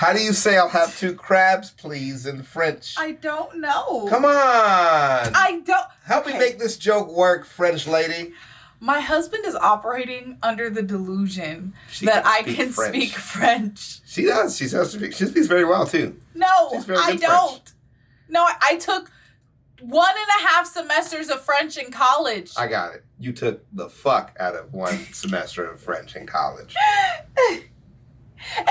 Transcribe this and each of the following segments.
How do you say I'll have 2 crabs, please, in French? I don't know. Come on. I don't. Help me make this joke work, French lady. My husband is operating under the delusion that I can speak French. She does. She speaks very well, too. No, I don't. French. No, I took 1.5 semesters of French in college. I got it. You took the fuck out of 1 semester of French in college.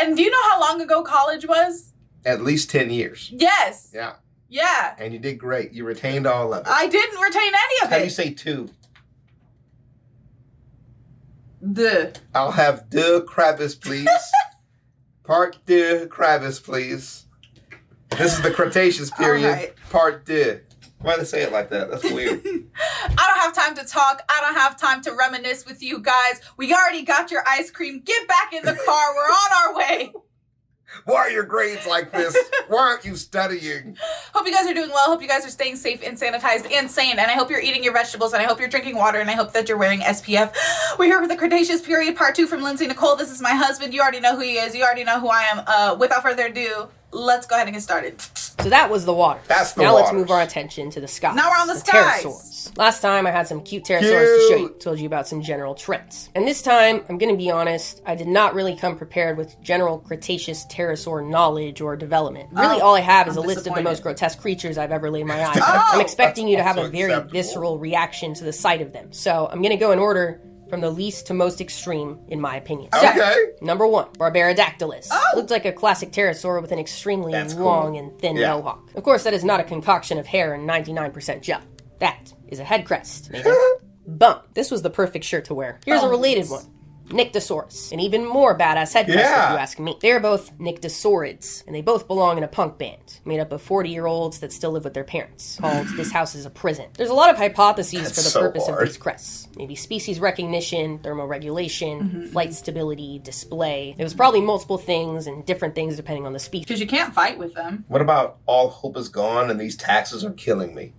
And do you know how long ago college was? At least 10 years. Yes. Yeah. Yeah. And you did great. You retained all of it. I didn't retain any of it. How do you say 2? I'll have 2 crabs, please. Part 2 crabs, please. This is the Cretaceous period. Right. Part 2. Why did they say it like that? That's weird. I don't have time to talk. I don't have time to reminisce with you guys. We already got your ice cream. Get back in the car. We're on our way. Why are your grades like this? Why aren't you studying? Hope you guys are doing well. Hope you guys are staying safe and sanitized and sane. And I hope you're eating your vegetables. And I hope you're drinking water. And I hope that you're wearing SPF. We're here with the Cretaceous period, part 2 from Lindsay Nikole. This is my husband. You already know who he is. You already know who I am. Without further ado, let's go ahead and get started. So that was the water. That's the Now waters. Let's move our attention to the skies. Now we're on the skies. Pterosaurs. Last time I had some cute pterosaurs to show you. Told you about some general trends. And this time, I'm going to be honest, I did not really come prepared with general Cretaceous pterosaur knowledge or development. Really, all I have is a list of the most grotesque creatures I've ever laid my eyes on. I'm expecting you to have a very visceral reaction to the sight of them. So I'm going to go in order from the least to most extreme, in my opinion. Okay. So, number 1, Barbaridactylus. Looked like a classic pterosaur with an extremely long and thin mohawk. Of course, that is not a concoction of hair and 99% gel. That is a head crest made of bone. This was the perfect shirt to wear. Here's a related one. Nyctosaurus, an even more badass head crest if you ask me. They are both Nyctosaurids, and they both belong in a punk band, made up of 40-year-olds that still live with their parents, called This House is a Prison. There's a lot of hypotheses for the purpose of these crests. Maybe species recognition, thermoregulation, flight stability, display. It was probably multiple things and different things depending on the species. Because you can't fight with them. What about all hope is gone and these taxes are killing me?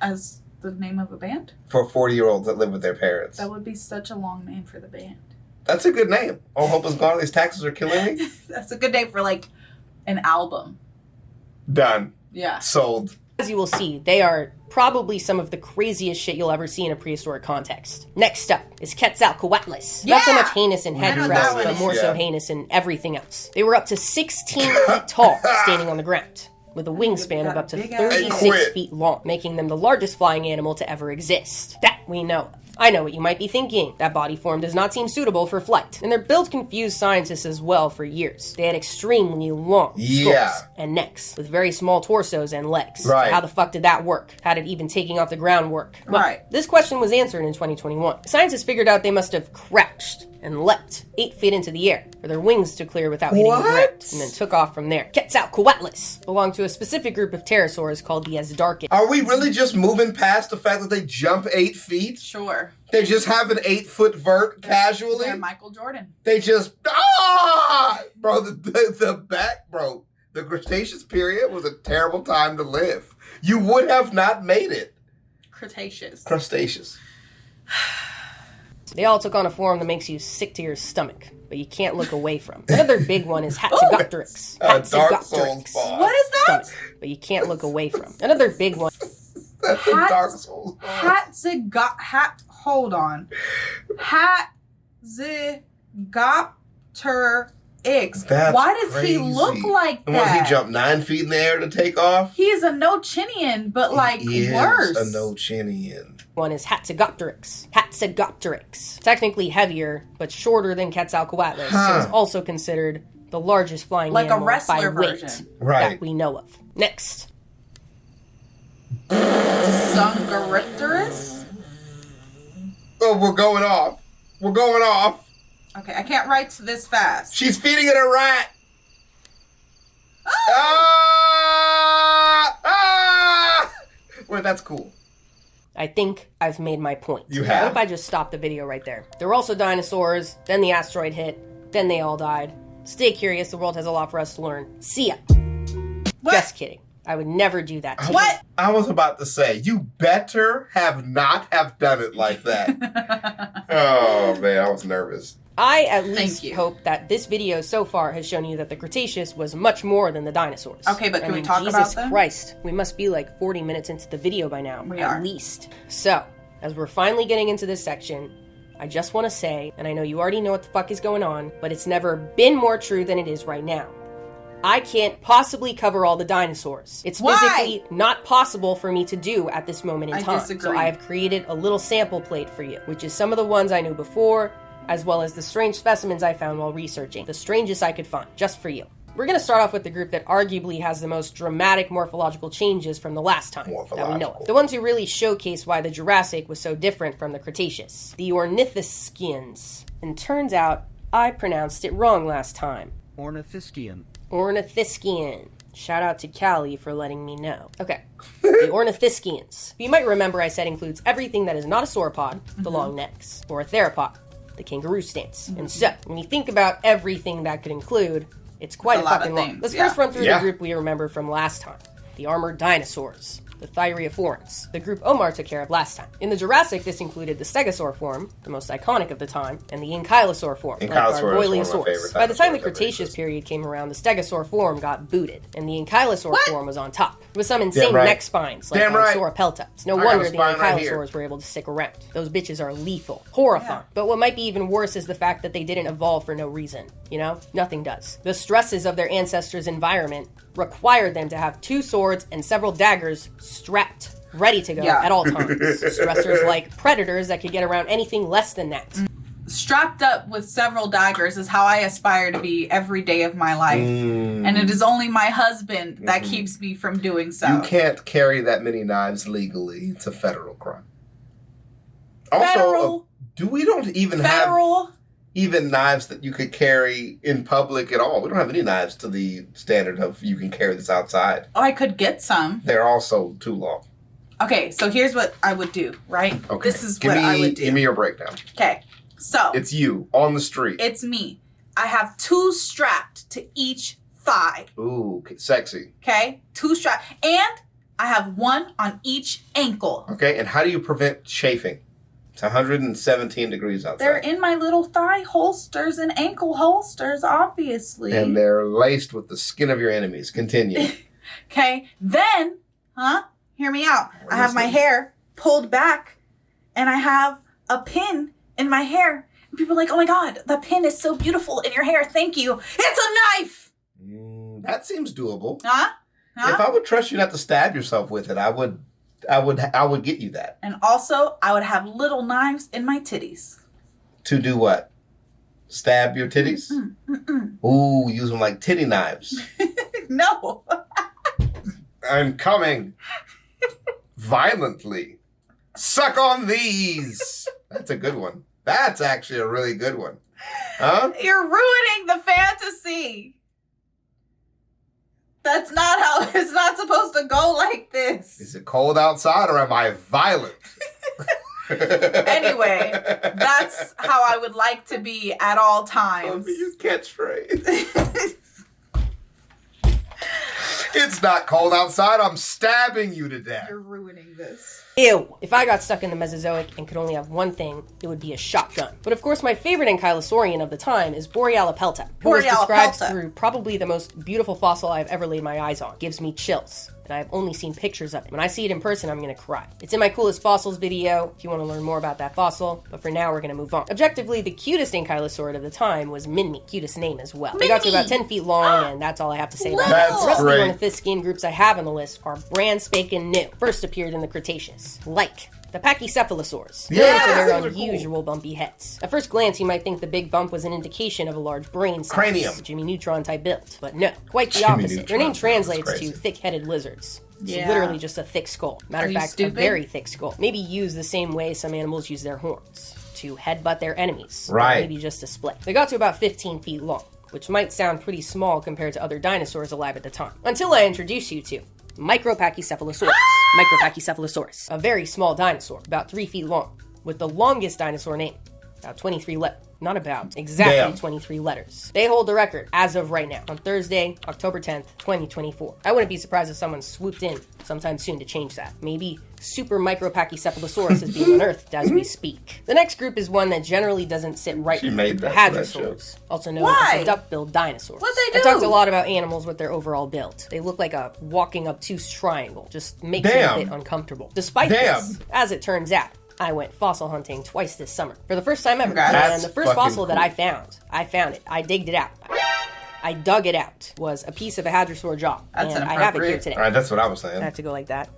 As the name of a band? For 40-year-olds that live with their parents. That would be such a long name for the band. That's a good name. All hope is gone, these taxes are killing me? That's a good name for, like, an album. Done. Yeah. Sold. As you will see, they are probably some of the craziest shit you'll ever see in a prehistoric context. Next up is Quetzalcoatlus. Not so much heinous in head crest, but more so heinous in everything else. They were up to 16 feet tall, standing on the ground, with a wingspan of up to 36 feet long, making them the largest flying animal to ever exist. That we know of. I know what you might be thinking. That body form does not seem suitable for flight. And their build confused scientists as well for years. They had extremely long skulls and necks, with very small torsos and legs. Right. So how the fuck did that work? How did even taking off the ground work? Well, this question was answered in 2021. Scientists figured out they must have crouched and leapt 8 feet into the air for their wings to clear without hitting the ground, and then took off from there. Quetzalcoatlus belonged to a specific group of pterosaurs called the Asdarchids. Are we really just moving past the fact that they jump 8 feet? Sure. They just have an 8-foot vert casually? They're Michael Jordan. They just, bro, the back, bro. The Cretaceous period was a terrible time to live. You would have not made it. Cretaceous. They all took on a form that makes you sick to your stomach, but you can't look away from. Another big one is Hatzegopteryx. Dark Souls boss. What is that? Stomach, but you can't look away from. Another big one. That's a Dark Souls boss. Hold on. Hatzegopteryx. Why does he look like that? And once he jumped 9 feet in the air to take off? He's a no-chinian, but like worse. A no-chinian. One is Hatzegopteryx. Technically heavier, but shorter than Quetzalcoatlus, so is also considered the largest flying animal a wrestler by weight version. that we know of. Next. Sungaripterus? Oh, we're going off. Okay, I can't write this fast. She's feeding it a rat. Wait, that's cool. I think I've made my point. You have? What if I just stop the video right there? There were also dinosaurs, then the asteroid hit, then they all died. Stay curious, the world has a lot for us to learn. See ya. What? Just kidding. I would never do that. What? I was about to say, you better have not have done it like that. Oh, man, I was nervous. I at least hope that this video so far has shown you that the Cretaceous was much more than the dinosaurs. Okay, but can we talk about them? Jesus Christ, we must be like 40 minutes into the video by now, at least. So, as we're finally getting into this section, I just want to say, and I know you already know what the fuck is going on, but it's never been more true than it is right now. I can't possibly cover all the dinosaurs. It's physically not possible for me to do at this moment in time. Disagree. So I have created a little sample plate for you, which is some of the ones I knew before, as well as the strange specimens I found while researching. The strangest I could find, just for you. We're going to start off with the group that arguably has the most dramatic morphological changes from the last time that we know of. The ones who really showcase why the Jurassic was so different from the Cretaceous. The Ornithischians. And turns out, I pronounced it wrong last time. Ornithischian. Ornithischian. Shout out to Callie for letting me know. Okay, the Ornithischians. You might remember I said includes everything that is not a sauropod, the long necks, or a theropod, the kangaroo stance. And so, when you think about everything that could include, it's quite a fucking long. Let's first run through the group we remember from last time. The armored dinosaurs. The Thyreophorans, the group Omar took care of last time. In the Jurassic, this included the Stegosaur form, the most iconic of the time, and the Ankylosaur form, like Gargoyleosaurus. By the time the Cretaceous period came around, the Stegosaur form got booted, and the Ankylosaur form was on top, with some insane neck spines, like Sauropelta. It's no wonder the Ankylosaurs were able to stick around. Those bitches are lethal. Horrifying. But what might be even worse is the fact that they didn't evolve for no reason. You know? Nothing does. The stresses of their ancestors' environment required them to have 2 swords and several daggers strapped, ready to go at all times. Stressors like predators that could get around anything less than that. Strapped up with several daggers is how I aspire to be every day of my life. And it is only my husband that keeps me from doing so. You can't carry that many knives legally. It's a federal crime. Also, we don't even have even knives that you could carry in public at all. We don't have any knives to the standard of you can carry this outside. Oh, I could get some. They're also too long. Okay, so here's what I would do, right? Okay. This is what I would do. Give me your breakdown. Okay, so. It's you, on the street. It's me. I have 2 strapped to each thigh. Ooh, sexy. Okay, 2 strapped. And I have 1 on each ankle. Okay, and how do you prevent chafing? It's 117 degrees outside. They're in my little thigh holsters and ankle holsters, obviously. And they're laced with the skin of your enemies. Continue. Okay, then, hear me out. I have my hair pulled back, and I have a pin in my hair. And people are like, oh my God, the pin is so beautiful in your hair. Thank you. It's a knife! That seems doable. Huh? If I would trust you not to stab yourself with it, I would get you that. And also, I would have little knives in my titties. To do what? Stab your titties? Ooh, use them like titty knives. No. I'm coming. Violently. Suck on these. That's a good one. That's actually a really good one. Huh? You're ruining the fantasy. That's not how it's not supposed to go like this. Is it cold outside or am I violent? Anyway, that's how I would like to be at all times. Your catchphrase. It's not cold outside. I'm stabbing you to death. You're ruining this. Ew. If I got stuck in the Mesozoic and could only have one thing, it would be a shotgun. But of course, my favorite Ankylosaurian of the time is Borealopelta, who was described through probably the most beautiful fossil I've ever laid my eyes on. Gives me chills. And I've only seen pictures of it. When I see it in person, I'm gonna cry. It's in my coolest fossils video if you want to learn more about that fossil, but for now, we're gonna move on. Objectively, the cutest Ankylosaurid of the time was Minmi. Cutest name as well. They got to about 10 feet long, and that's all I have to say about that. The rest of the Ornithischian groups I have on the list are brand spanking new. First appeared in the Cretaceous. Like the Pachycephalosaurs, known for their unusual bumpy heads. At first glance, you might think the big bump was an indication of a large brain size. Cranium. Jimmy Neutron type build. But no, quite the opposite. Their name translates to thick-headed lizards. It's literally just a thick skull. Matter of fact, a very thick skull. Maybe used the same way some animals use their horns, to headbutt their enemies. Right. Or maybe just to split. They got to about 15 feet long, which might sound pretty small compared to other dinosaurs alive at the time. Until I introduce you to Micropachycephalosaurus. Micropachycephalosaurus. A very small dinosaur, about 3 feet long, with the longest dinosaur name. Exactly 23 letters. They hold the record as of right now, on Thursday, October 10th, 2024. I wouldn't be surprised if someone swooped in sometime soon to change that. Maybe Super Micropachycephalosaurus is being unearthed as we speak. The next group is one that generally doesn't sit right with the Hadrosaurs, also known as the duck-billed dinosaurs. What'd they do? I talked a lot about animals with their overall build. They look like a walking obtuse triangle, just makes it a bit uncomfortable. Despite this, as it turns out, I went fossil hunting twice this summer. For the first time ever. And the first fossil that I found it. I digged it out. I dug it out. Was a piece of a Hadrosaur jaw. That's and I have it here today. All right, that's what I was saying. I have to go like that.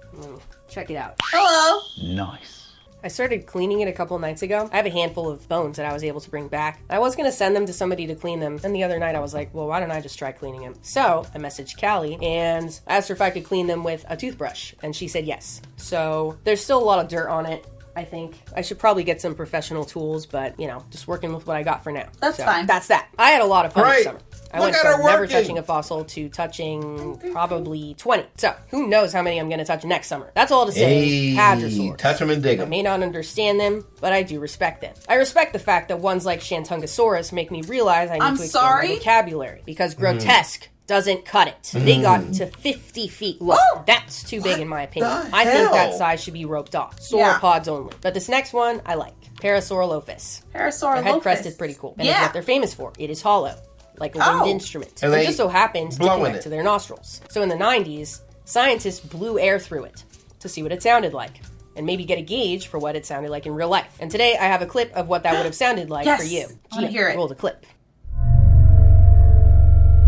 Check it out. Hello. Nice. I started cleaning it a couple nights ago. I have a handful of bones that I was able to bring back. I was going to send them to somebody to clean them. And the other night I was like, well, why don't I just try cleaning them? So I messaged Callie and I asked her if I could clean them with a toothbrush. And she said yes. So there's still a lot of dirt on it. I think I should probably get some professional tools, but just working with what I got for now. That's fine. That's that. I had a lot of fun this summer. I went from never working. touching a fossil to touching probably 20. So who knows how many I'm going to touch next summer. That's all to say. Hadrosaurs. Touch them and dig I them. may not understand them, but I do respect them. I respect the fact that ones like Shantungosaurus make me realize I need to expand my vocabulary, because grotesque doesn't cut it. They got to 50 feet long. That's too big in my opinion. I think that size should be roped off. Sauropods only. But this next one, I like. Pterosaurs. Their head crest is pretty cool. And it's what they're famous for. It is hollow, like a wind instrument. And it just so happens to connect to their nostrils. So in the 90s, scientists blew air through it to see what it sounded like, and maybe get a gauge for what it sounded like in real life. And today I have a clip of what that would have sounded like for you. I want to hear it. Roll the clip.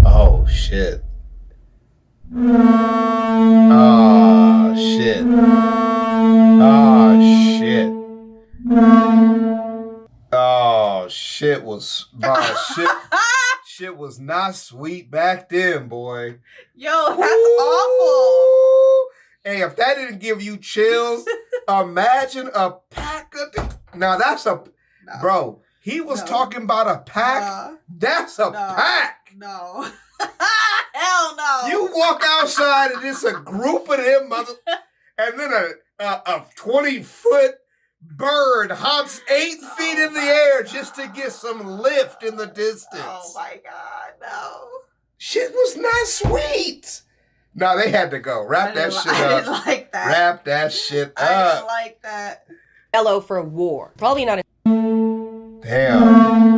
Oh, shit. Oh, shit. Oh, shit. Oh, shit was... shit was not sweet back then, boy. Yo, that's awful. Hey, if that didn't give you chills, imagine a pack of... Now, that's a... No. Bro, he was talking about a pack. That's a pack. No. Hell no. You walk outside and it's a group of them and then a 20-foot bird hops 8 feet in the air just to get some lift in the distance. Oh my God, no. Shit was not sweet. No, they had to go. Wrap that shit up. I didn't like that. Wrap that shit up. I didn't like that. Bellow for war. Probably not a... Damn.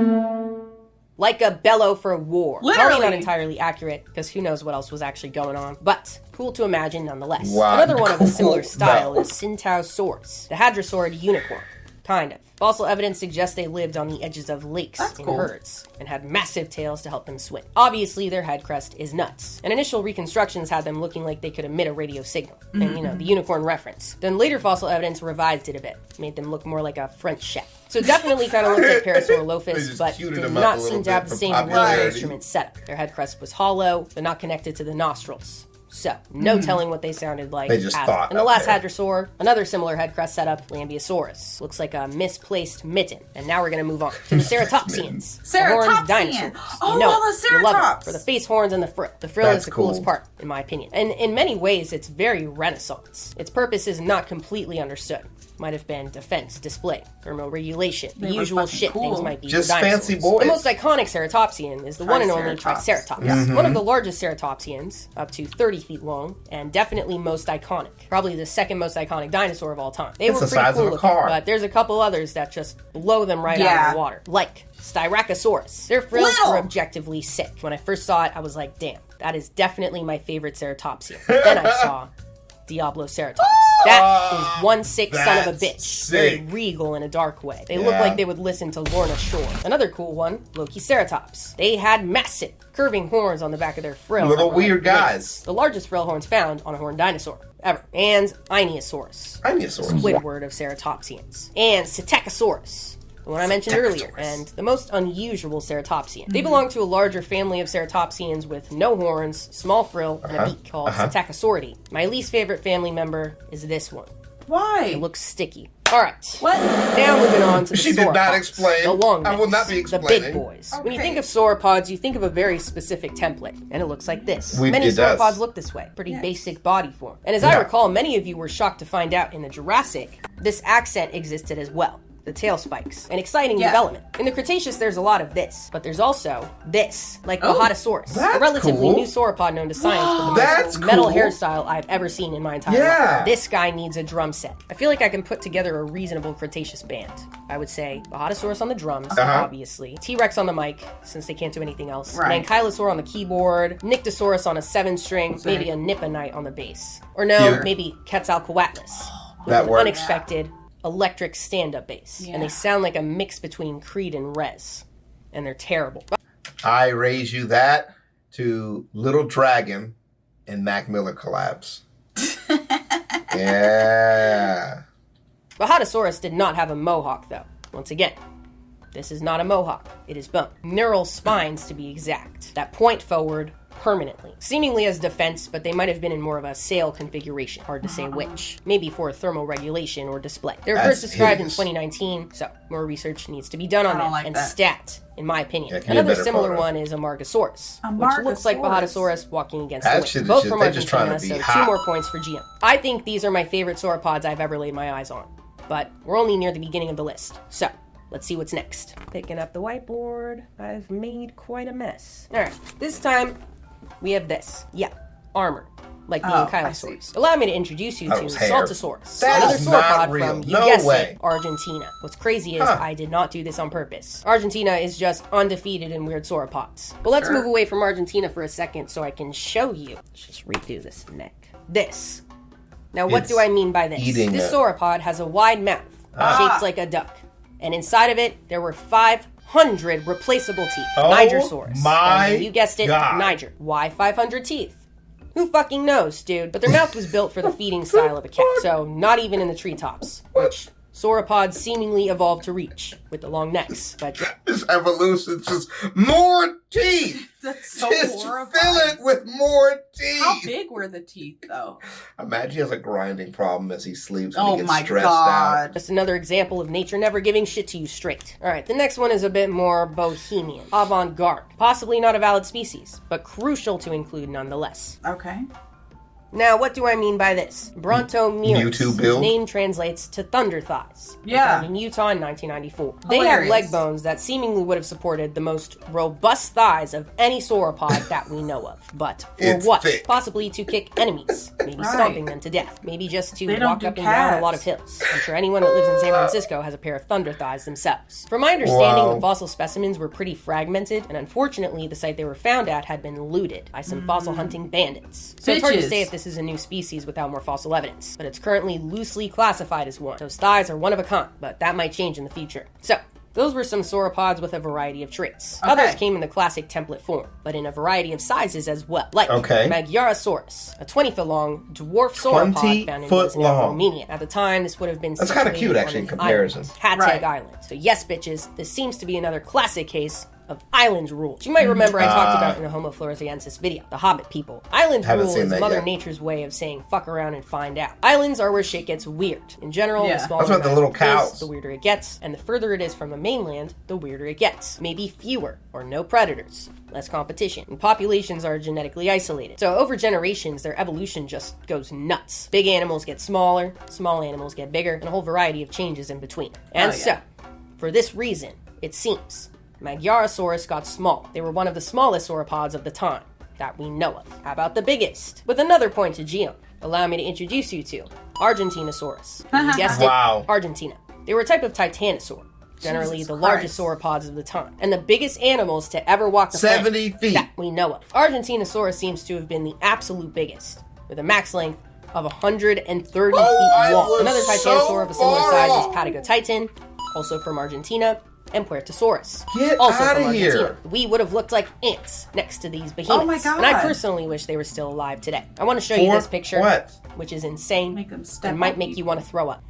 Like a bellow for war. Literally. Probably not entirely accurate, because who knows what else was actually going on. But cool to imagine nonetheless. Wow. Another one of a similar style is Pterosaurs, the hadrosaurid unicorn. Kind of. Fossil evidence suggests they lived on the edges of lakes in herds and had massive tails to help them swim. Obviously, their head crest is nuts. And initial reconstructions had them looking like they could emit a radio signal. And, the unicorn reference. Then later fossil evidence revised it a bit. Made them look more like a French chef. So definitely kind of looked like Parasaurolophus, but did not seem to have the same radio instrument setup. Their head crest was hollow, but not connected to the nostrils. So, no telling what they sounded like. They just thought. And the last hadrosaur, another similar head crest setup, Lambeosaurus. Looks like a misplaced mitten. And now we're going to move on to the Ceratopsians. Ceratopsian. Dinosaurs. Oh, the you love Ceratops. it. For the face, horns, and the frill. The frill is the coolest part, in my opinion. And in many ways, it's very Renaissance. Its purpose is not completely understood. Might have been defense, display, thermoregulation, the usual shit things might be just for dinosaurs. fancy boys. The most iconic Ceratopsian is the one and only Triceratops. One of the largest Ceratopsians, up to 30 feet long, and definitely most iconic. Probably the second most iconic dinosaur of all time. They were pretty cool looking, but there's a couple others that just blow them right out of the water. Like Styracosaurus. Their frills were objectively sick. When I first saw it, I was like, damn, that is definitely my favorite Ceratopsian. Then I saw Diabloceratops. That is one sick son of a bitch. Very regal in a dark way. They look like they would listen to Lorna Shore. Another cool one, Lokiceratops. They had massive, curving horns on the back of their frill. Little weird guys. The largest frill horns found on a horned dinosaur ever. And Ionosaurus. Squidward of Ceratopsians. And Psittacosaurus. The one I mentioned earlier, and the most unusual Ceratopsian. They belong to a larger family of Ceratopsians with no horns, small frill, and a beak called Psittacosauridae. My least favorite family member is this one. Why? It looks sticky. Alright. What? Now moving on to the She sauropods. did not explain. The long I will not be necks, the explaining. big boys. Okay. When you think of sauropods, you think of a very specific template, and it looks like this. It Many does. sauropods look this way. Pretty basic body form. And as I recall, many of you were shocked to find out in the Jurassic, this accent existed as well. the tail spikes. An exciting development. In the Cretaceous, there's a lot of this, but there's also this, like the Hadrosaurus, a relatively new sauropod known to science with the most metal hairstyle I've ever seen in my entire life. This guy needs a drum set. I feel like I can put together a reasonable Cretaceous band. I would say the Hadrosaurus on the drums, obviously, T-Rex on the mic, since they can't do anything else, an Ankylosaur on the keyboard, Nyctosaurus on a 7-string, maybe a Nipponite on the bass. Or no, maybe Quetzalcoatlus. That works. Unexpected electric stand-up bass. And they sound like a mix between Creed and Rez. And they're terrible. I raise you that to Little Dragon and Mac Miller collabs. Yeah. But Hadrosaurus did not have a mohawk, though. Once again, this is not a mohawk. It is bone. Neural spines, to be exact, that point forward permanently. Seemingly as defense, but they might have been in more of a sail configuration. Hard to say which. Maybe for thermal regulation or display. They were first described in 2019, so more research needs to be done on them. Stat, in my opinion. Another similar one is a Margosaurus, which looks like Hadrosaurus walking against the wind. Both from Argentina, so 2 more points for GM. I think these are my favorite sauropods I've ever laid my eyes on, but we're only near the beginning of the list. So, let's see what's next. Picking up the whiteboard, I've made quite a mess. Alright, this time, we have this. Yeah, armor. Like the Ankylosaurs. Allow me to introduce you to Saltosaurus. Another sauropod from, you guessed it, Argentina. What's crazy is I did not do this on purpose. Argentina is just undefeated in weird sauropods. But let's move away from Argentina for a second so I can show you. Let's just redo this neck. This. Now, what do I mean by this? This sauropod has a wide mouth, shaped like a duck. And inside of it, there were 500 replaceable teeth. Nigersaurus. You guessed it, Niger. Why 500 teeth? Who fucking knows, dude? But their mouth was built for the feeding style of a cat, so not even in the treetops, which sauropods seemingly evolved to reach with the long necks. But this evolution, just more teeth. That's so horrifying. Fill it with more teeth. How big were the teeth, though? Imagine he has a grinding problem as he sleeps when he gets stressed out. Just another example of nature never giving shit to you straight. All right, the next one is a bit more bohemian, avant-garde. Possibly not a valid species, but crucial to include nonetheless. Okay. Now, what do I mean by this? Brontomerus. His name translates to thunder thighs. Found in Utah in 1994. They have leg bones that seemingly would have supported the most robust thighs of any sauropod that we know of. But for what? Possibly to kick enemies. Maybe stomping them to death. Maybe just to walk up and down a lot of hills. I'm sure anyone that lives in San Francisco has a pair of thunder thighs themselves. From my understanding, the fossil specimens were pretty fragmented, and unfortunately, the site they were found at had been looted by some fossil hunting bandits. So it's hard to say if this is a new species without more fossil evidence, but it's currently loosely classified as one. Those thighs are one of a kind, but that might change in the future. So, those were some sauropods with a variety of traits. Others came in the classic template form, but in a variety of sizes as well. Like Magyarosaurus, a 20-foot-long dwarf sauropod found in Romania. At the time, this would have been that's kind of cute, actually, in comparison. Hateg Island. So yes, bitches, this seems to be another classic case of island rule. You might remember I talked about in the Homo floresiensis video, the Hobbit people. Island rule is Mother Nature's way of saying fuck around and find out. Islands are where shit gets weird. In general, the smaller the little cows is, the weirder it gets, and the further it is from the mainland, the weirder it gets. Maybe fewer or no predators, less competition, and populations are genetically isolated. So over generations, their evolution just goes nuts. Big animals get smaller, small animals get bigger, and a whole variety of changes in between. And so, for this reason, it seems Magyarosaurus got small. They were one of the smallest sauropods of the time that we know of. How about the biggest? With another point to Geo, allow me to introduce you to Argentinosaurus. You guessed it, Argentina. They were a type of titanosaur, generally the largest sauropods of the time, and the biggest animals to ever walk the planet 70 feet that we know of. Argentinosaurus seems to have been the absolute biggest, with a max length of 130 feet long. Another titanosaur of a similar size is Patagotitan, also from Argentina, and Puertosaurus, also from Argentina. We would have looked like ants next to these behemoths. Oh my god! And I personally wish they were still alive today. I want to show you this picture, which is insane and might make you want to throw up.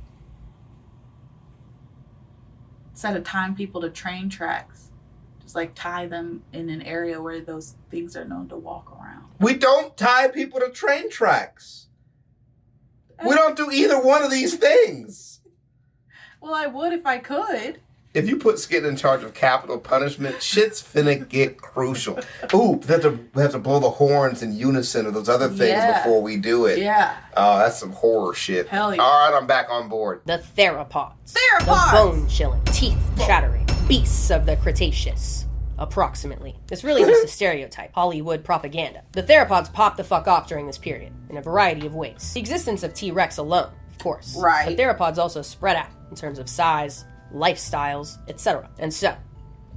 Instead of tying people to train tracks, just like tie them in an area where those things are known to walk around. We don't tie people to train tracks. We don't do either one of these things. Well, I would if I could. if you put Skitten in charge of capital punishment, shit's finna get crucial. Ooh, we have to blow the horns in unison or those other things before we do it. Yeah. Oh, that's some horror shit. Hell yeah. All right, I'm back on board. The Theropods. Theropods! The bone-chilling, teeth-chattering beasts of the Cretaceous. Approximately. It's really just a stereotype, Hollywood propaganda. The theropods popped the fuck off during this period, in a variety of ways. The existence of T-Rex alone, of course. Right. But theropods also spread out, in terms of size, lifestyles, etc. And so,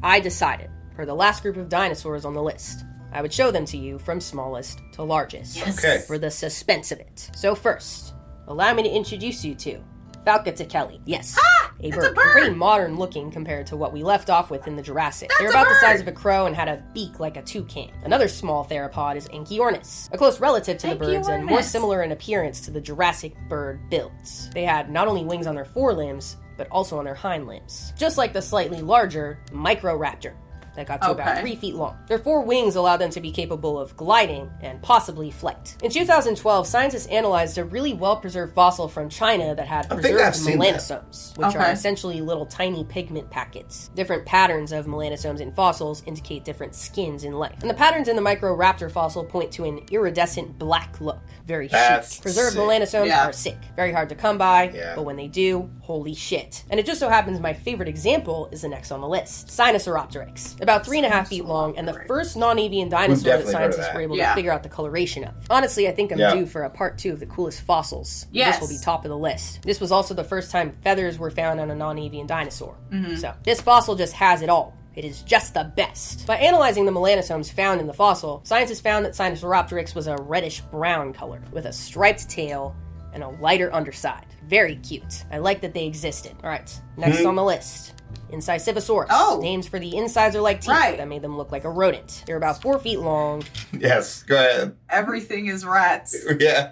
I decided, for the last group of dinosaurs on the list, I would show them to you from smallest to largest. Yes. Okay. For the suspense of it. So first, allow me to introduce you to Falcatichelli. Yes. A it's bird. a bird. Pretty modern looking compared to what we left off with in the Jurassic. That's They're a about the bird. size of a crow and had a beak like a toucan. Another small theropod is Anchiornis, a close relative to the birds and more Anchiornis. similar in appearance to the Jurassic bird builds. They had not only wings on their forelimbs, but also on their hind limbs. Just like the slightly larger Microraptor that got to about 3 feet long. Their 4 wings allowed them to be capable of gliding and possibly flight. In 2012, scientists analyzed a really well-preserved fossil from China that had think preserved I've seen that. melanosomes, which are essentially little tiny pigment packets. Different patterns of melanosomes in fossils indicate different skins in life. And the patterns in the Microraptor fossil point to an iridescent black look. Very That's chic. Preserved sick. melanosomes are sick. Very hard to come by, Yeah. but when they do, holy shit. And it just so happens my favorite example is the next on the list. Sinosauropteryx. About 3.5 feet long, and the first non-avian dinosaur that definitely heard of scientists that. were able to figure out the coloration of. Honestly, I think I'm Yeah. due for a part 2 of the coolest fossils. Yes. This will be top of the list. This was also the first time feathers were found on a non-avian dinosaur. So, this fossil just has it all. It is just the best. By analyzing the melanosomes found in the fossil, scientists found that Sinosauropteryx was a reddish-brown color, with a striped tail and a lighter underside. Very cute. I like that they existed. Alright, next on the list. Incisivosaurus. Oh. Names for the incisor like teeth that made them look like a rodent. They're about 4 feet long. Yes, go ahead. Everything is rats. Yeah.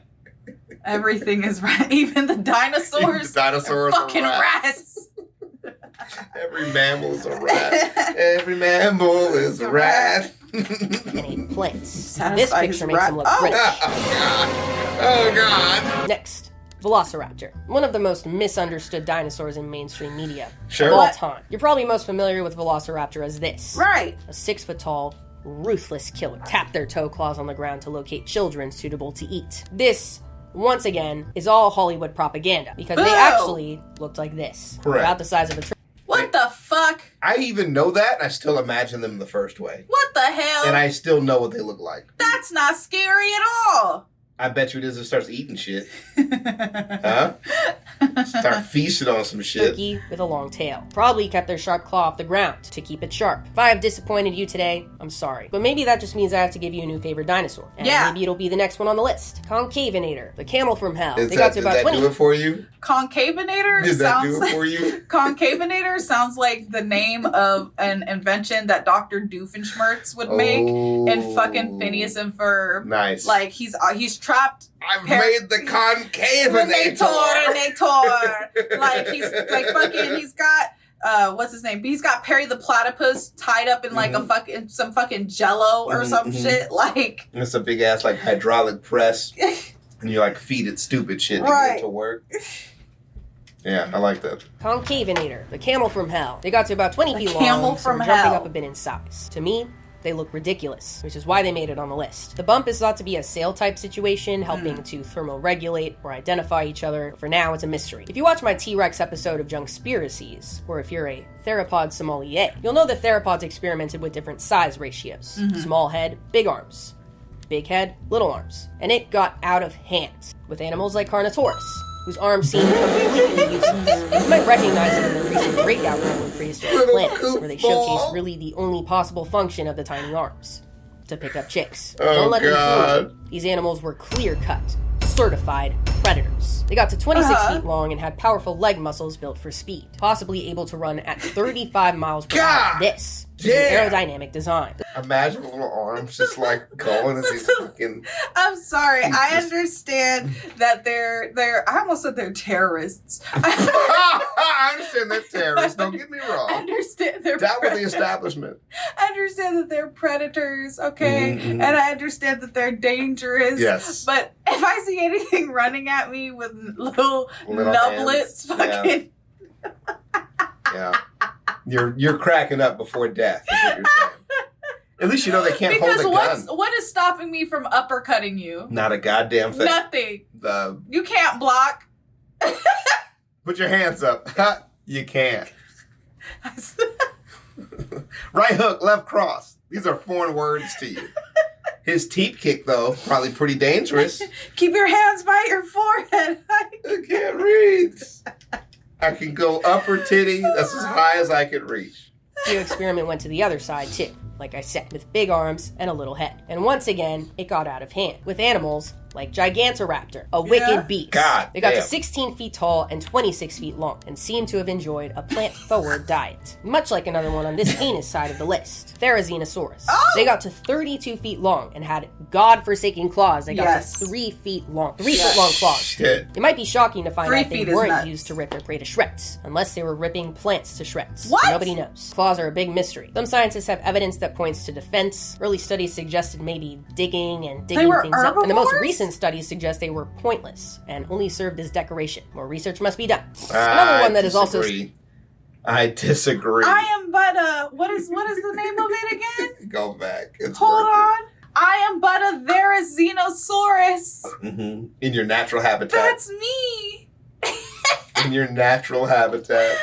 Everything is rat. Even the dinosaurs. The dinosaurs are fucking rats. Every mammal is a rat. rats. Every mammal is a rat. And ate plants. Satisfy This his picture makes rat- them look Oh. British. Oh, God. Next, Velociraptor. One of the most misunderstood dinosaurs in mainstream media Sure. of all What? time. You're probably most familiar with Velociraptor as this. Right. A 6-foot-tall, ruthless killer. Tap their toe claws on the ground to locate children suitable to eat. This, once again, is all Hollywood propaganda because they Boo! actually looked like this. Correct. About the size of a tree. What the fuck? I even know that, and I still imagine them the first way. What the hell? And I still know what they look like. That's not scary at all. I bet you it is it starts eating shit. Huh? Start feasting on some shit. Turkey with a long tail. Probably kept their sharp claw off the ground to keep it sharp. If I have disappointed you today, I'm sorry. But maybe that just means I have to give you a new favorite dinosaur. And maybe it'll be the next one on the list. Concavinator, the camel from hell. Did They got to that about 20. do it for you? Concavinator Did that sounds do it for you? Concavinator sounds like the name of an invention that Dr. Doofenshmirtz would make in fucking Phineas and Ferb. Nice. Like he's trapped. I've made the concavinator. Like he's like fucking. He's got what's his name? He's got Perry the Platypus tied up in like some fucking Jello or some shit. Like It's a big ass like hydraulic press, and you like feed it stupid shit to get it to work. Yeah, I like that. Concavinator, the camel from hell. They got to about 20 feet camel long, so from they're jumping hell. up a bit in size. To me, they look ridiculous, which is why they made it on the list. The bump is thought to be a sail-type situation, helping to thermoregulate or identify each other. For now, it's a mystery. If you watch my T-Rex episode of Junkspiracies, or if you're a theropod sommelier, you'll know that theropods experimented with different size ratios. Small head, big arms. Big head, little arms. And it got out of hand, with animals like Carnotaurus, whose arms seem completely useless. You might recognize it in the recent breakout room in Prehistoric Planets, where they showcase really the only possible function of the tiny arms. To pick up chicks. Don't let them fool you. These animals were clear-cut, certified predators. They got to 26 feet long and had powerful leg muscles built for speed, possibly able to run at 35 miles per hour. This is an aerodynamic design. Imagine the little arms just like going as these fucking. I'm sorry. I understand that they're I almost said they're terrorists. I understand they're terrorists. Don't get me wrong. I understand they're That was the establishment. I understand that they're predators, okay? And I understand that they're dangerous. Yes. But if I see anything running at me with little Little nublets, hands. fucking Yeah. You're cracking up before death, is what you're saying. At least you know they can't hold a gun. What is stopping me from uppercutting you? Not a goddamn thing. Nothing. You can't block. Put your hands up. You can't. Right hook, left cross. These are foreign words to you. His teep kick, though, probably pretty dangerous. Keep your hands by your forehead. I can't read. I can go upper titty. That's as high as I can reach. The experiment went to the other side, too. Like I said, with big arms and a little head. And once again, it got out of hand. With animals like Gigantoraptor, a wicked beast. They got to 16 feet tall and 26 feet long, and seemed to have enjoyed a plant-forward diet. Much like another one on this heinous side of the list, Theropod. They got to 32 feet long and had god-forsaken claws. They got to 3 feet long. 3 foot long claws. Shit. It might be shocking to find out they weren't used to rip their prey to shreds, unless they were ripping plants to shreds. What? Nobody knows. Claws are a big mystery. Some scientists have evidence that points to defense. Early studies suggested maybe digging things up. And the most recent studies suggest they were pointless and only served as decoration. More research must be done. Another one that is also... I disagree. I am but a... What is the name of it again? Go back. Hold on. I am but a Theropod. Mm-hmm. In your natural habitat. That's me. In your natural habitat.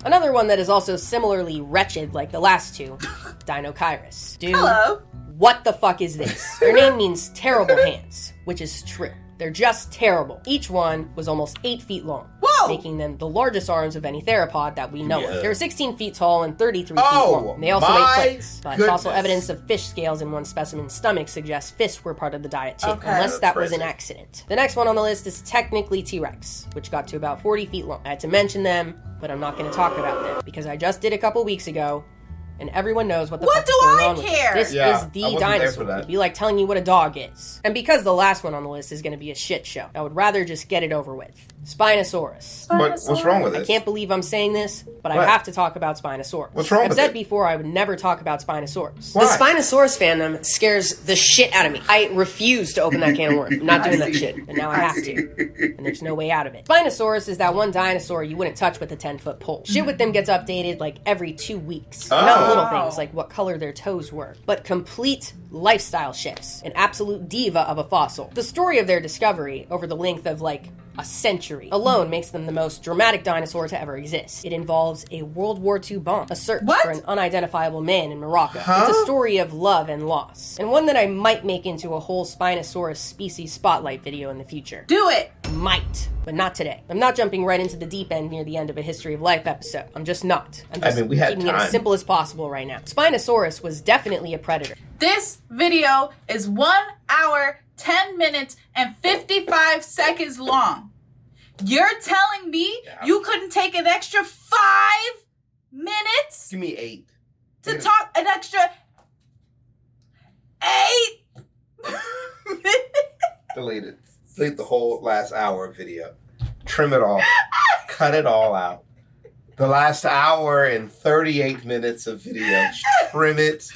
Another one that is also similarly wretched like the last two, Dinokairos. Dude, hello. What the fuck is this? Their name means terrible hands, which is true. They're just terrible. Each one was almost 8 feet long, making them the largest arms of any theropod that we know of. They were 16 feet tall and 33 feet long. They also ate plants, but fossil evidence of fish scales in one specimen's stomach suggests fish were part of the diet too, unless that was an accident. The next one on the list is technically T-Rex, which got to about 40 feet long. I had to mention them, but I'm not going to talk about them, because I just did a couple weeks ago, and everyone knows what the fuck is going on with it. This is the dinosaur. It'd be like telling you what a dog is. And because the last one on the list is going to be a shit show, I would rather just get it over with. Spinosaurus. What's wrong with it? I can't believe I'm saying this, but I have to talk about Spinosaurus. What's wrong with it? I've said before I would never talk about Spinosaurus. Why? The Spinosaurus fandom scares the shit out of me. I refuse to open that can of worms. I'm not doing that shit, and now I have to. And there's no way out of it. Spinosaurus is that one dinosaur you wouldn't touch with a 10-foot pole. Shit with them gets updated like every 2 weeks. Not little things like what color their toes were, but complete lifestyle shifts. An absolute diva of a fossil. The story of their discovery over the length of like a century alone makes them the most dramatic dinosaur to ever exist. It involves a World War II bomb, a search for an unidentifiable man in Morocco. It's a story of love and loss, and one that I might make into a whole Spinosaurus species spotlight video in the future. Do it! Might, but not today. I'm not jumping right into the deep end near the end of a History of Life episode. I'm just not. I'm just we had keeping time. it as simple as possible right now. Spinosaurus was definitely a predator. This video is 1 hour, 10 minutes, and 55 seconds long. You're telling me you couldn't take an extra 5 minutes? Give me 8. To talk an extra 8 minutes? Delete it. Delete the whole last hour of video. Trim it all. Cut it all out. The last hour and 38 minutes of video. Trim it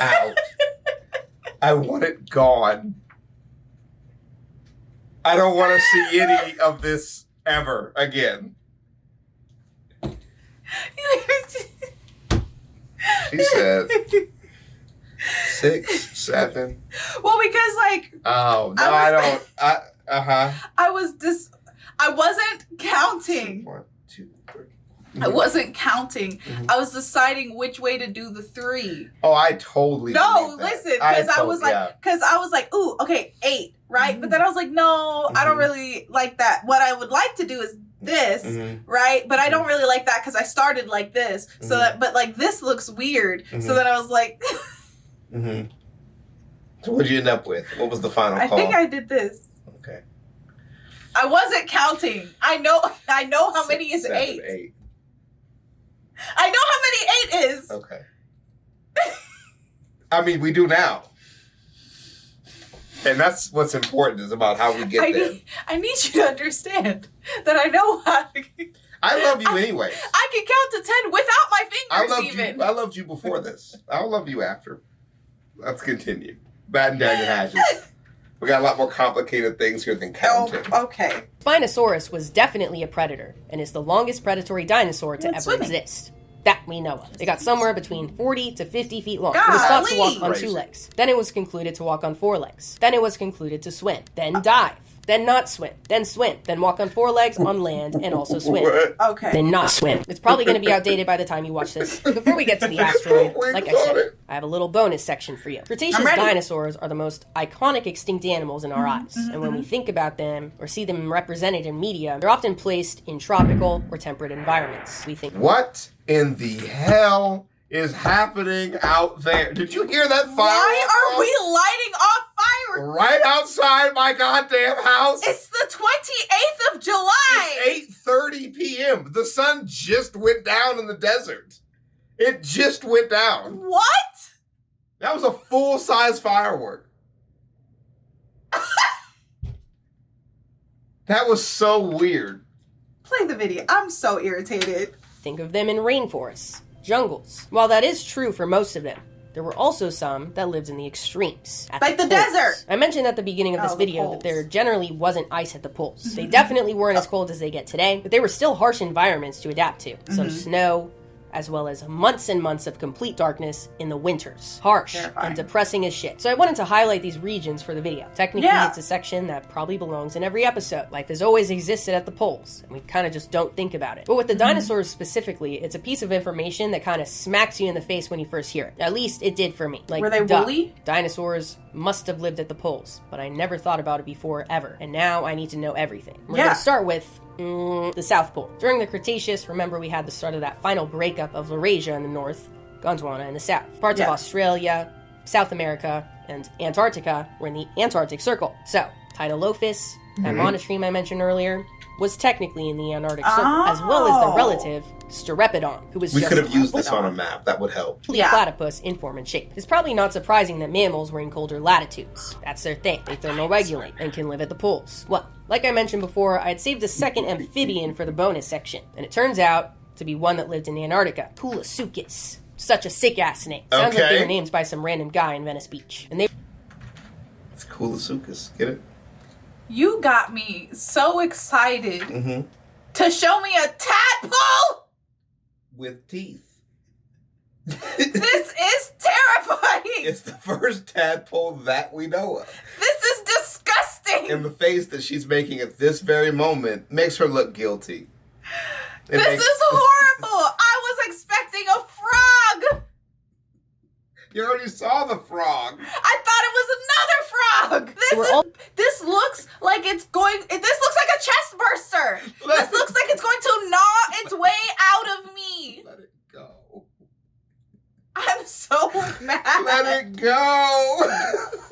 out. I want it gone. I don't want to see any of this ever again. She said 6, 7. Well, because like... Oh, no, I don't. I wasn't counting. 1, 2, 3. I wasn't counting. Mm-hmm. I was deciding which way to do the 3. Oh, I totally listen, because I was like, ooh, okay, 8, right? Mm-hmm. But then I was like, no, I don't really like that. What I would like to do is this, right? But I don't really like that because I started like this. So that, but like this looks weird. So then I was like, So what'd you end up with? What was the final call? I think I did this. Okay. I wasn't counting. I know how many is 7, 8. 8. I know how many 8 is. Okay. I mean, we do now. And that's what's important, is about how we get there. I need you to understand that I know how to... I love you anyway. I can count to 10 without my fingers I loved you before this. I'll love you after. Let's continue. Batten down your hatches. We got a lot more complicated things here than counting. Oh, okay. Spinosaurus was definitely a predator and is the longest predatory dinosaur to ever exist. that we know of. They got somewhere between 40 to 50 feet long. Golly. It was thought to walk on Crazy. 2 legs. Then it was concluded to walk on 4 legs. Then it was concluded to swim. Then dive. Then not swim. Then swim. Then walk on 4 legs on land and also swim. What? Okay. Then not swim. It's probably going to be outdated by the time you watch this. Before we get to the asteroid, like I said, I have a little bonus section for you. Cretaceous I'm ready. dinosaurs are the most iconic extinct animals in our eyes. And when we think about them or see them represented in media, they're often placed in tropical or temperate environments. We think, What in the hell is happening out there? Did you hear that fire? Why are we lighting off fire? Right outside my goddamn house. It's the 28th of July. It's 8:30 p.m. The sun just went down in the desert. It just went down. What? That was a full-size firework. That was so weird. Play the video. I'm so irritated. think of them in rainforests, jungles. While that is true for most of them, there were also some that lived in the extremes. At Like the poles. desert. I mentioned at the beginning of this Oh, the video that poles. there generally wasn't ice at the poles. They definitely weren't as cold as they get today, but they were still harsh environments to adapt to. Some snow, as well as months and months of complete darkness in the winters. Harsh Terrifying. and depressing as shit. So I wanted to highlight these regions for the video. Technically, Yeah. it's a section that probably belongs in every episode. Life has always existed at the poles, and we kind of just don't think about it. But with the dinosaurs specifically, it's a piece of information that kind of smacks you in the face when you first hear it. At least it did for me. Like, Were they duh, woolly? Dinosaurs must have lived at the poles, but I never thought about it before, ever. And now I need to know everything. We're Yeah. going to start with the South Pole. During the Cretaceous, remember we had the start of that final breakup of Laurasia in the north, Gondwana in the south. Parts of Yeah. Australia, South America, and Antarctica were in the Antarctic Circle. So, Titalophis, that monotremes I mentioned earlier, was technically in the Antarctic Circle, as well as the Oh. relative Steropodon, who was We just could have used this Hold on on. a map. That would help. Yeah. platypus in form and shape. It's probably not surprising that mammals were in colder latitudes. That's their thing. They thermoregulate and can live at the poles. Well, like I mentioned before, I had saved a second amphibian for the bonus section, and it turns out to be one that lived in Antarctica. Pterosaurs. Such a sick-ass name. Sounds like Okay. they were named by some random guy in Venice Beach. And they It's Coolasuchus. Get it? You got me so excited Mm-hmm. to show me a tadpole. With teeth. This is terrifying. It's the first tadpole that we know of. This is disgusting. And the face that she's making at this very moment makes her look guilty. It This makes- is horrible. I was expecting a frog. You already saw the frog. I thought it was another frog. We're all- This looks like it's going. This looks like a chest burster. This looks like it's going to gnaw its way out of me. Let it go. I'm so mad. Let it go.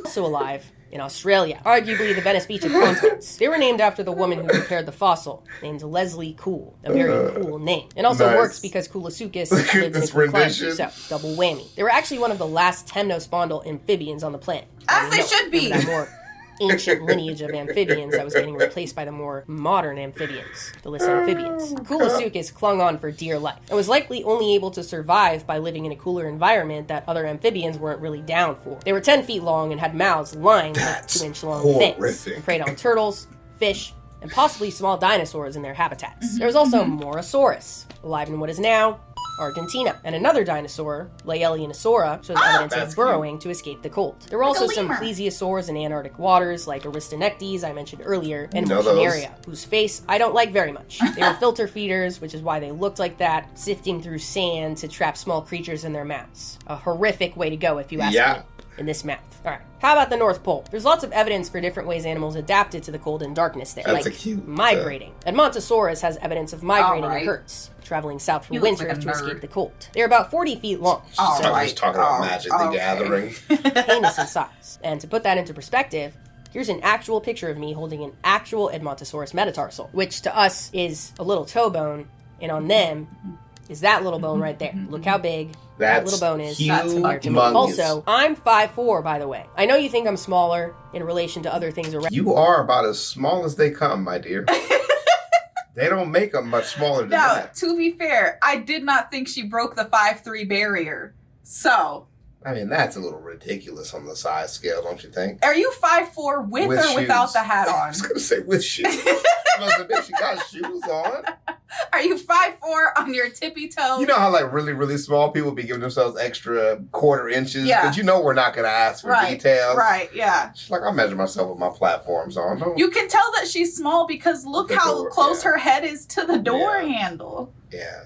also alive in Australia, arguably the Venice Beach of continents. They were named after the woman who prepared the fossil, named Leslie Cool, a very cool name. It also Nice. works because Coolasuchus Look at lived in a this cool climate, rendition. so double whammy. They were actually one of the last temnospondyl amphibians on the planet. As they No, should be. remember that more ancient lineage of amphibians that was getting replaced by the more modern amphibians, the less amphibians. Coolasuchus clung on for dear life and was likely only able to survive by living in a cooler environment that other amphibians weren't really down for. They were 10 feet long and had mouths lined That's with 2-inch long fins horrific. and preyed on turtles, fish, and possibly small dinosaurs in their habitats. There was also Morosaurus, alive in what is now Argentina, and another dinosaur, Laelianosaura, shows evidence that's of burrowing to escape the cold. There were Like a also some lemur. plesiosaurs in Antarctic waters, like Aristonectes, I mentioned earlier, and Know those. Marginaria, whose face I don't like very much. They were filter feeders, which is why they looked like that, sifting through sand to trap small creatures in their mouths. A horrific way to go, if you ask Yeah. me. In this mouth. Alright, how about the North Pole? There's lots of evidence for different ways animals adapted to the cold and darkness there. That's like a cute, migrating. Edmontosaurus has evidence of migrating Alright. in herds, traveling south for He looks winter like a to nerd. escape the cold. They're about 40 feet long, All So I'm right. just talking about Oh, Magic the okay. Gathering. heinous in size. And to put that into perspective, here's an actual picture of me holding an actual Edmontosaurus metatarsal, which to us is a little toe bone, and on them is that little bone right there. Look how big that That's little bone is. That's compared to me. humongous. Also, I'm 5'4", by the way. I know you think I'm smaller in relation to other things around. You are about as small as they come, my dear. They don't make them much smaller than Now, that. to be fair, I did not think she broke the 5'3" barrier. So, I mean, that's a little ridiculous on the size scale, don't you think? are you 5'4" with or shoes. without the hat I on? was going to say with shoes. I was like, bitch, she got shoes on. Are you 5'4" on your tippy toes? You know how like really, really small people be giving themselves extra quarter inches? Yeah. Because you know we're not going to ask for details. Right, yeah. She's like, I measure myself with my platforms on. Don't... You can tell that she's small because look how close her head is to the door handle. Yeah.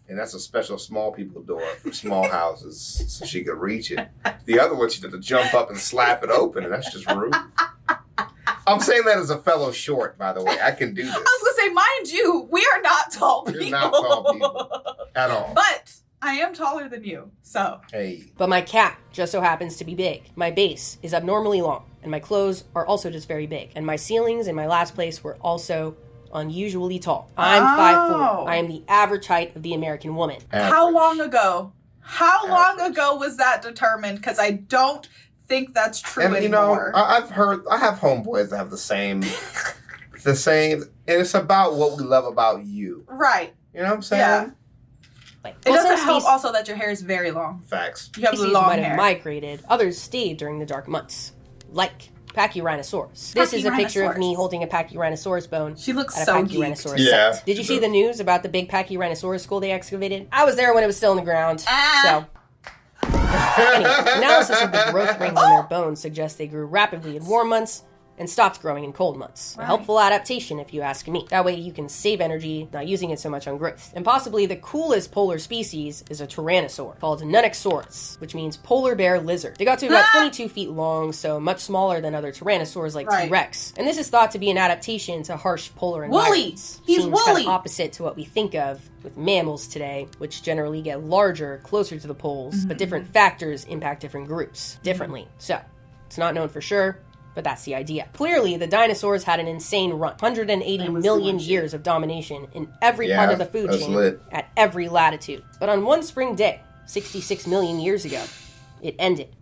And that's a special small people door for small houses so she could reach it. The other one, she had to jump up and slap it open, and that's just rude. I'm saying that as a fellow short, by the way. I can do this. I was going to say, mind you, we are not tall people. We're not tall people at all. But I am taller than you, so. Hey. But my cat just so happens to be big. My base is abnormally long, and my clothes are also just very big. And my ceilings in my last place were also unusually tall. I'm 5'4". I am the average height of the American woman. Average. How long ago? How long ago was that determined? Because I don't think that's true anymore. You know, I've heard, I have homeboys that have the same, and it's about what we love about you. Right. You know what I'm saying? Yeah. Like, It doesn't help also that your hair is very long. Facts. You have species long might hair. have migrated, others stayed during the dark months. Like Pachyrhinosaurus. This is a picture of me holding a Pachyrhinosaurus bone. She looks at a so Pachyrhinosaurus geeked. Yeah. site. Did you see the news about the big Pachyrhinosaurus skull they excavated? I was there when it was still in the ground. So, anyway, analysis of the growth rings in their bones suggests they grew rapidly in warm months and stopped growing in cold months. A helpful adaptation, if you ask me. That way you can save energy, not using it so much on growth. And possibly the coolest polar species is a Tyrannosaur, called Nunexsaurus, which means polar bear lizard. They got to about 22 feet long, so much smaller than other Tyrannosaurs like T-Rex. And this is thought to be an adaptation to harsh polar environments. He's Seems kind woolly! of opposite to what we think of with mammals today, which generally get larger, closer to the poles, but different factors impact different groups differently. So, it's not known for sure, but that's the idea. Clearly, the dinosaurs had an insane run. 180 million years of domination in every part of the food chain at every latitude. But on one spring day, 66 million years ago, it ended.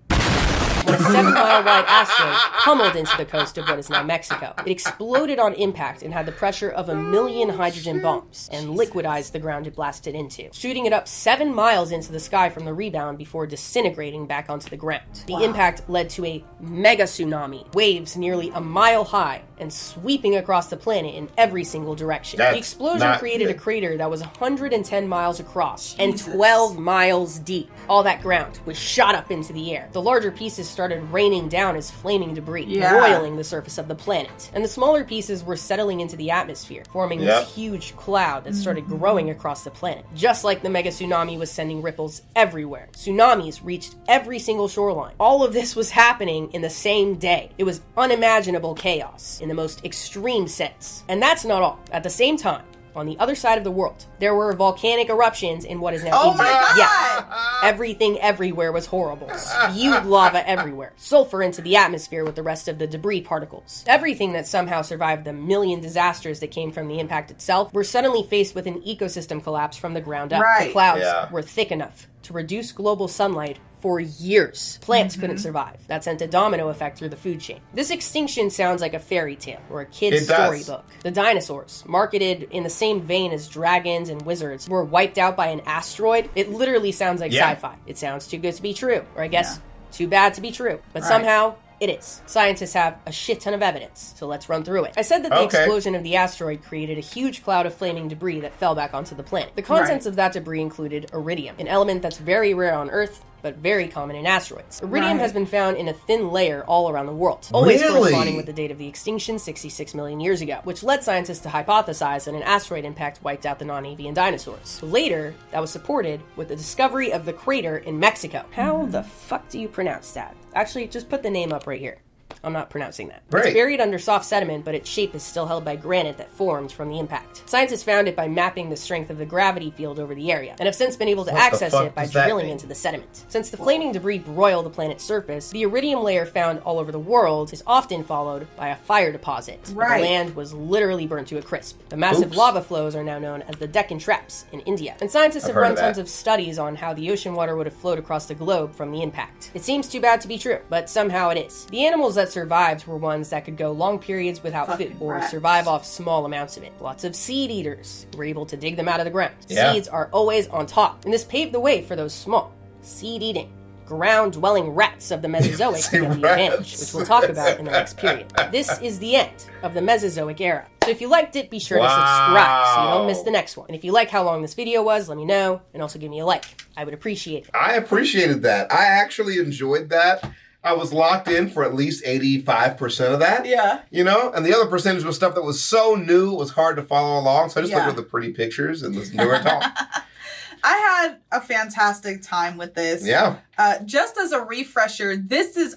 When a 7-mile-wide asteroid pummeled into the coast of what is now Mexico. It exploded on impact and had the pressure of 1 million hydrogen bombs and liquidized the ground it blasted into, shooting it up 7 miles into the sky from the rebound before disintegrating back onto the ground. The impact led to a mega tsunami, waves nearly a mile high and sweeping across the planet in every single direction. The explosion created a crater that was 110 miles across and 12 miles deep. All that ground was shot up into the air. The larger pieces started raining down as flaming debris, roiling the surface of the planet. And the smaller pieces were settling into the atmosphere, forming this huge cloud that started growing across the planet. Just like the mega tsunami was sending ripples everywhere. Tsunamis reached every single shoreline. All of this was happening in the same day. It was unimaginable chaos in the most extreme sense. And that's not all. At the same time, on the other side of the world, there were volcanic eruptions in what is now India. My God! Yeah, everything everywhere was horrible. Spewed lava everywhere. Sulfur into the atmosphere with the rest of the debris particles. Everything that somehow survived the million disasters that came from the impact itself were suddenly faced with an ecosystem collapse from the ground up. The clouds were thick enough to reduce global sunlight for years. Plants couldn't survive. That sent a domino effect through the food chain. This extinction sounds like a fairy tale or a kid's storybook. The dinosaurs, marketed in the same vein as dragons and wizards, were wiped out by an asteroid. It literally sounds like sci-fi. It sounds too good to be true, or I guess too bad to be true. But somehow, it is. Scientists have a shit ton of evidence, so let's run through it. I said that the explosion of the asteroid created a huge cloud of flaming debris that fell back onto the planet. The contents of that debris included iridium, an element that's very rare on Earth, but very common in asteroids. Iridium has been found in a thin layer all around the world, always corresponding with the date of the extinction 66 million years ago, which led scientists to hypothesize that an asteroid impact wiped out the non-avian dinosaurs. Later, that was supported with the discovery of the crater in Mexico. How the fuck do you pronounce that? Actually, just put the name up right here. I'm not pronouncing that. It's buried under soft sediment, but its shape is still held by granite that formed from the impact. Scientists found it by mapping the strength of the gravity field over the area, and have since been able to access it by drilling into the sediment. Since the flaming debris broiled the planet's surface, the iridium layer found all over the world is often followed by a fire deposit. The land was literally burnt to a crisp. The massive lava flows are now known as the Deccan Traps in India, and scientists have run tons of studies on how the ocean water would have flowed across the globe from the impact. It seems too bad to be true, but somehow it is. The animals that survived were ones that could go long periods without food or survive off small amounts of it. Lots of seed eaters were able to dig them out of the ground. Seeds are always on top, and this paved the way for those small seed eating ground-dwelling rats of the Mesozoic to get the advantage, which we'll talk about in the next period. This is the end of the Mesozoic era. So if you liked it, be sure to subscribe so you don't miss the next one. And if you like how long this video was, let me know, and also give me a like. I would appreciate it. I appreciated that. I actually enjoyed that. I was locked in for at least 85% of that. Yeah. You know? And the other percentage was stuff that was so new, it was hard to follow along. So I just looked at the pretty pictures and listened to her talk. I had a fantastic time with this. Yeah. Just as a refresher,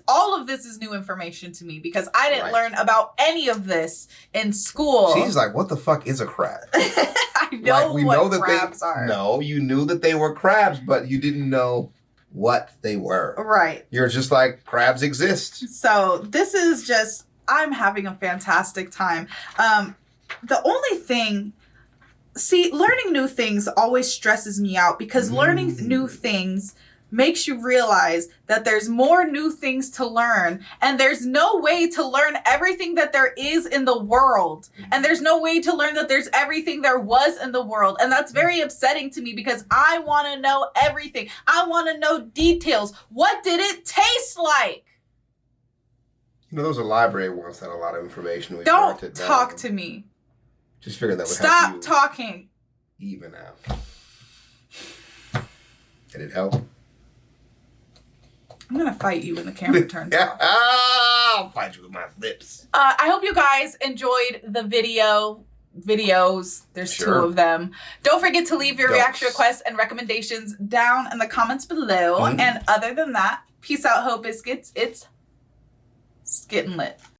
all of this is new information to me because I didn't learn about any of this in school. She's like, what the fuck is a crab? I know what crabs are. No, you knew that they were crabs, but you didn't know what they were. Right. You're just like, crabs exist. So this is just, I'm having a fantastic time. The only thing... See, learning new things always stresses me out because learning new things makes you realize that there's more new things to learn and there's no way to learn everything that there is in the world. And there's no way to learn that there's everything there was in the world. And that's very upsetting to me because I want to know everything. I want to know details. What did it taste like? You know, there was a library once that had a lot of information. Don't talk to me. Just figured that would Stop help you talking. Even out. Did it help? I'm going to fight you when the camera turns off. I'll fight you with my lips. I hope you guys enjoyed the videos. There's 2 of them. Don't forget to leave your reaction requests and recommendations down in the comments below. And other than that, peace out, Hope Biscuits. It's Skittin' Lit.